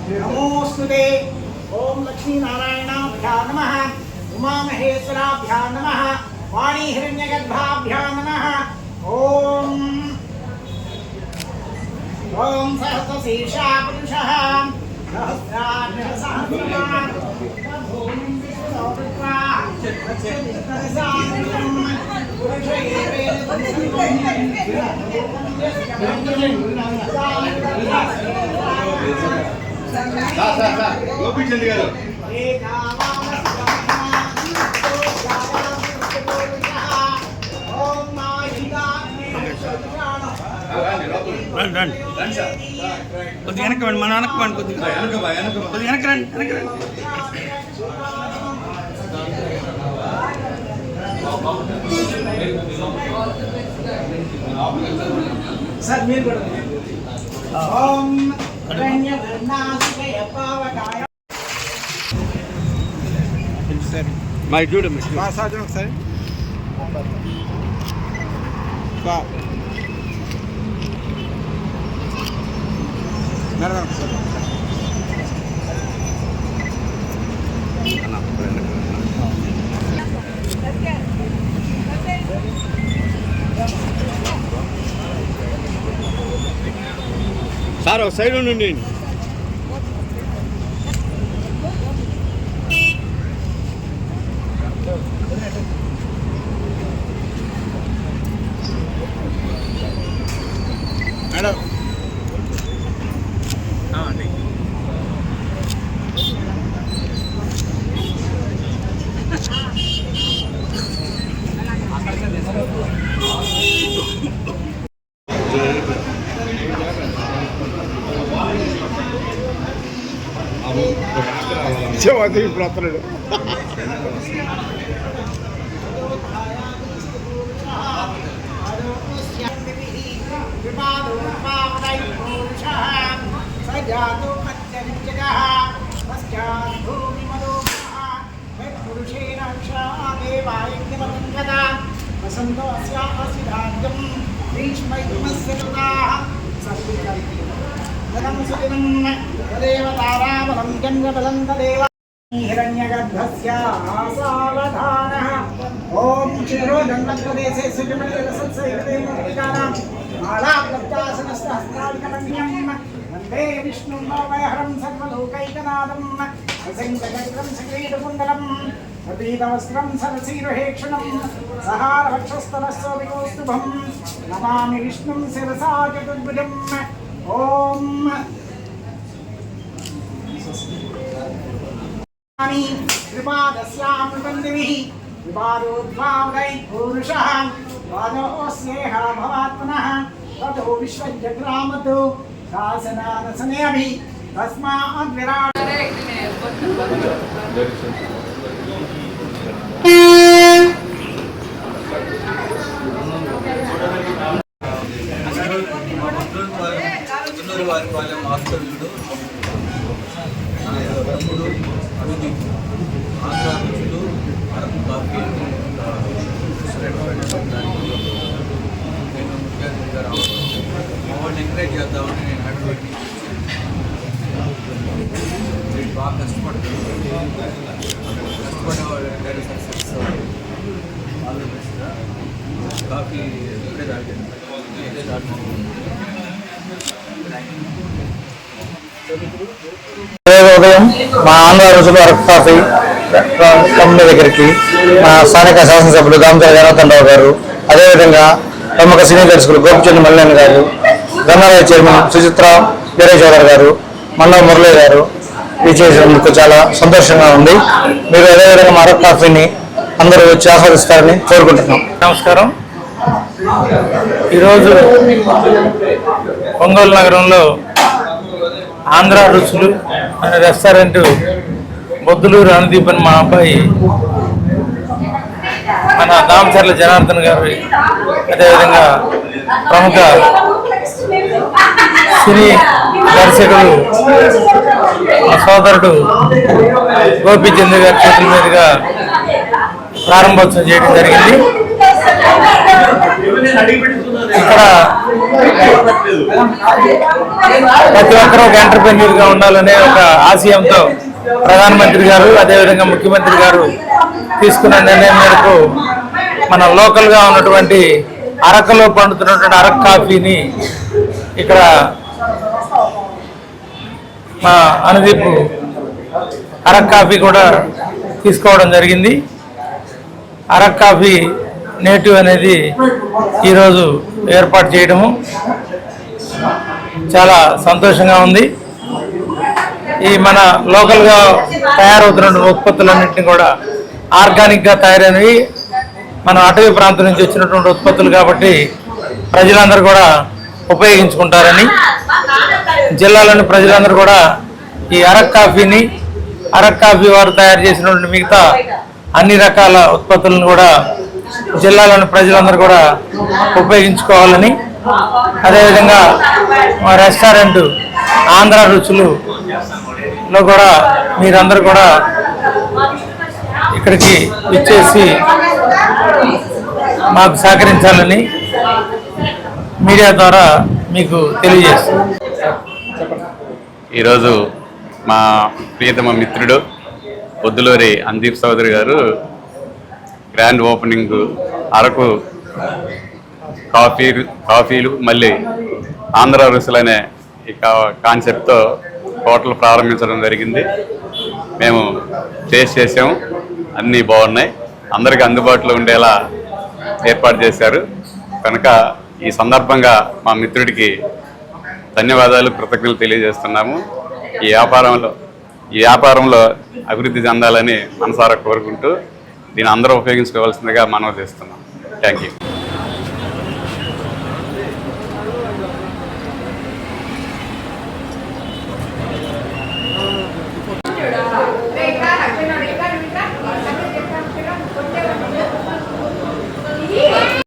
नमोस्तुते। ओम लक्ष्मी नारायणाभ्या नमः, उमा महेश्वराभ्या नमः, वाणी हिरण्यगर्भाभ्या नमः। ओम ओम सहस्रशीर्षा पुरुषः सहस्राभ्यः सहस्रवान् भूमिं विश्वोपत्वा तत्सविस्तरसामितं पुरुष గోపీచంద్ గారు కొద్దిగా వెనక్కి రండి, మన వెనక్కి రండి, కొద్దిగా వెనక్కి రండి, వెనక్కి రండి. సార్ మీరు కూడా ఓం మరి చూడండి సాధ్యం ఒకసారి సార్ ఒక సైడ్ ఉండండి. మేడం చెవాది ఇప్పుడు వస్తున్నాడు. వసంతో అస్యాసి రాజ్యం గ్రీష్మైమస్య కృతాః సర్వకల్పితం సుదినం తదేవ తారాబలం చంద్రబలం తదేవ हिरण्यगर्भस्य सावधानः। ओम क्षीरो दण्डप्रदेशे सुजमणिरसत्सैकदेवोऽधिकारां मालाप्लब्धासनस्तहस्तालिकमन्यं वन्दे विष्णुं भवहरं सर्वलोकैकनाथं असङ्ख्यचक्रं सक्रीडकुण्डलं प्रपीतवस्त्रं सरसीरुहेक्षणं सहारवक्षस्थलस्वविकौस्तुभं नमामि विष्णुं शिरसा चतुर्भुजम्। ओम कृपादस्यामृतन्दिभिः विपादोद्भावै पुरुषः पादोऽस्येह भवात्मनः ततो विश्वजग्रामतो शासनानसनेऽभि तस्माद् विराट ఆంధ్రాలో అరకు కాఫీ నేను ముఖ్య అతిథిగా రావడం వాళ్ళని ఎంకరేజ్ చేద్దామని నేను అడ్వకేట్ నేను బాగా కష్టపడతాను. కష్టపడే వాళ్ళు success all the best. Coffee ఇప్పుడే తాగాను, ఇదే తాగుతాను. ఉదయం మా ఆంధ్ర రుచులు అరకు కాఫీ కంపెనీ దగ్గరికి మా స్థానిక శాసనసభ్యులు దామచర్ల జనార్దన్ రావు గారు, అదేవిధంగా ప్రముఖ సీనియర్ దర్శకులు గోపిచంద్ మల్లేన్ గారు, గన్నారాయ్ చైర్మన్ సుచిత్ర వీరయ్య చౌదరి గారు, మన్నవ మురళి గారు చేసినందుకు చాలా సంతోషంగా ఉంది. మీరు అదేవిధంగా మా అరకు కాఫీని అందరూ వచ్చి ఆస్వాదిస్తారని కోరుకుంటున్నాం. నమస్కారం. ఈరోజు ఒంగోలు నగరంలో ఆంధ్ర రుచులు అనే రెస్టారెంట్ బొద్దులూరు అనుదీప్ అని మా అబ్బాయి మన దామచర్ల జనార్దన్ గారు, అదేవిధంగా ప్రముఖ సినీ దర్శకుడు మా సోదరుడు గోపీచంద్ గారి చేతుల మీదుగా ప్రారంభోత్సవం చేయడం జరిగింది. ఇక్కడ ప్రతి ఒక్కరూ ఒక ఎంటర్ప్రెన్యూర్ గా ఉండాలనే ఒక ఆశయంతో ప్రధానమంత్రి గారు, అదేవిధంగా ముఖ్యమంత్రి గారు తీసుకున్న నిర్ణయం మేరకు మన లోకల్ గా ఉన్నటువంటి అరకులో పండుతున్నటువంటి అరకు కాఫీని ఇక్కడ మా అనుదీప్ అరకు కాఫీ కూడా తీసుకోవడం జరిగింది. అరకు కాఫీ నేటివ్ అనేది ఈరోజు ఏర్పాటు చేయడము చాలా సంతోషంగా ఉంది. ఈ మన లోకల్గా తయారవుతున్న ఉత్పత్తులన్నింటినీ కూడా ఆర్గానిక్గా తయారైనవి, మన అటవీ ప్రాంతం నుంచి వచ్చినటువంటి ఉత్పత్తులు కాబట్టి ప్రజలందరూ కూడా ఉపయోగించుకుంటారని, జిల్లాలోని ప్రజలందరూ కూడా ఈ అరకు కాఫీని, అరకు కాఫీ వారు తయారు చేసినటువంటి మిగతా అన్ని రకాల ఉత్పత్తులను కూడా జిల్లాలోని ప్రజలందరూ కూడా ఉపయోగించుకోవాలని, అదేవిధంగా మా రెస్టారెంట్ ఆంధ్ర రుచులులో కూడా మీరందరూ కూడా ఇక్కడికి ఇచ్చేసి మాకు సహకరించాలని మీడియా ద్వారా మీకు తెలియజేస్తాం. ఈరోజు మా ప్రియతమ మిత్రుడు పొద్దులూరి అందీప్ చౌదరి గారు గ్రాండ్ ఓపెనింగ్ అరకు కాఫీలు మళ్ళీ ఆంధ్ర రుసులు అనే ఈ కాన్సెప్ట్తో హోటల్ ప్రారంభించడం జరిగింది. మేము టేస్ట్ చేసాము, అన్నీ బాగున్నాయి, అందరికీ అందుబాటులో ఉండేలా ఏర్పాటు చేశారు. కనుక ఈ సందర్భంగా మా మిత్రుడికి ధన్యవాదాలు, కృతజ్ఞతలు తెలియజేస్తున్నాము. ఈ వ్యాపారంలో అభివృద్ధి చెందాలని మనసారా కోరుకుంటూ దీన్ని అందరూ ఉపయోగించుకోవాల్సిందిగా మనవి చేస్తున్నాం. Thank you.